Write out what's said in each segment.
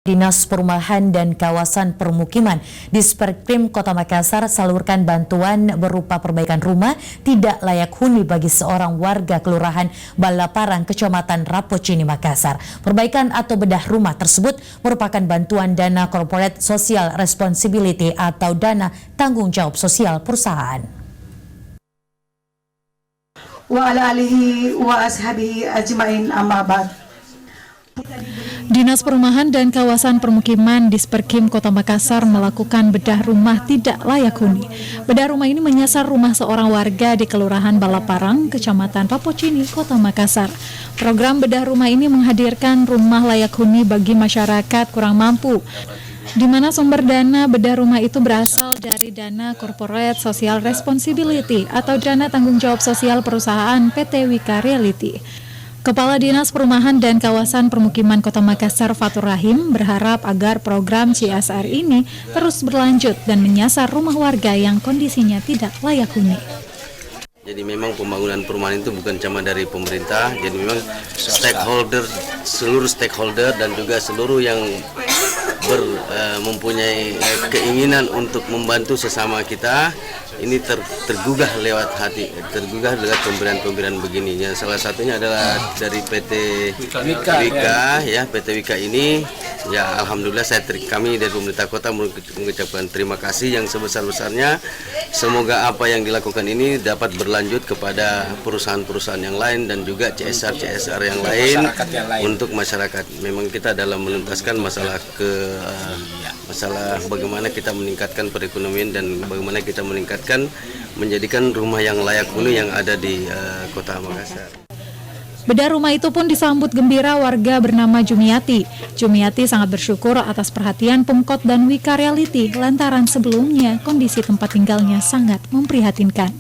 Dinas Perumahan dan Kawasan Permukiman Disperkrim Kota Makassar salurkan bantuan berupa perbaikan rumah tidak layak huni bagi seorang warga Kelurahan Balaparang, Kecamatan Rapocini, Makassar. Perbaikan atau bedah rumah tersebut merupakan bantuan dana Corporate Social Responsibility atau dana tanggung jawab sosial perusahaan. Wa ala alihi wa ashabihi ajmain amma ba'd. Dinas Perumahan dan Kawasan Permukiman Disperkim Kota Makassar melakukan bedah rumah tidak layak huni. Bedah rumah ini menyasar rumah seorang warga di Kelurahan Balaparang, Kecamatan Rapocini, Kota Makassar. Program bedah rumah ini menghadirkan rumah layak huni bagi masyarakat kurang mampu, di mana sumber dana bedah rumah itu berasal dari dana Corporate Social Responsibility atau dana tanggung jawab sosial perusahaan PT Wika Reality. Kepala Dinas Perumahan dan Kawasan Permukiman Kota Makassar Fatur Rahim berharap agar program CSR ini terus berlanjut dan menyasar rumah warga yang kondisinya tidak layak huni. Jadi memang pembangunan perumahan itu bukan cuma dari pemerintah, jadi memang seluruh stakeholder dan juga seluruh yang mempunyai keinginan untuk membantu sesama kita ini tergugah lewat hati, tergugah lewat pemberian-pemberian begini. Yang salah satunya adalah dari PT Wika, ya PT Wika ini, ya alhamdulillah kami dari pemerintah kota mengucapkan terima kasih yang sebesar-besarnya. Semoga apa yang dilakukan ini dapat berlanjut kepada perusahaan-perusahaan yang lain dan juga CSR yang lain untuk masyarakat. Memang kita dalam menuntaskan masalah bagaimana kita meningkatkan perekonomian dan bagaimana kita menjadikan rumah yang layak huni yang ada di Kota Makassar. Bedah rumah itu pun disambut gembira warga bernama Jumiati. Jumiati sangat bersyukur atas perhatian Pemkot dan Wika Reality lantaran sebelumnya kondisi tempat tinggalnya sangat memprihatinkan.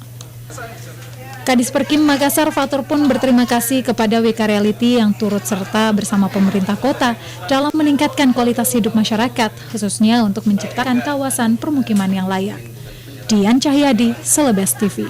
Kadis Perkim Makassar Fatur pun berterima kasih kepada Wika Reality yang turut serta bersama pemerintah kota dalam meningkatkan kualitas hidup masyarakat, khususnya untuk menciptakan kawasan permukiman yang layak. Dian Cahyadi, Celebes TV.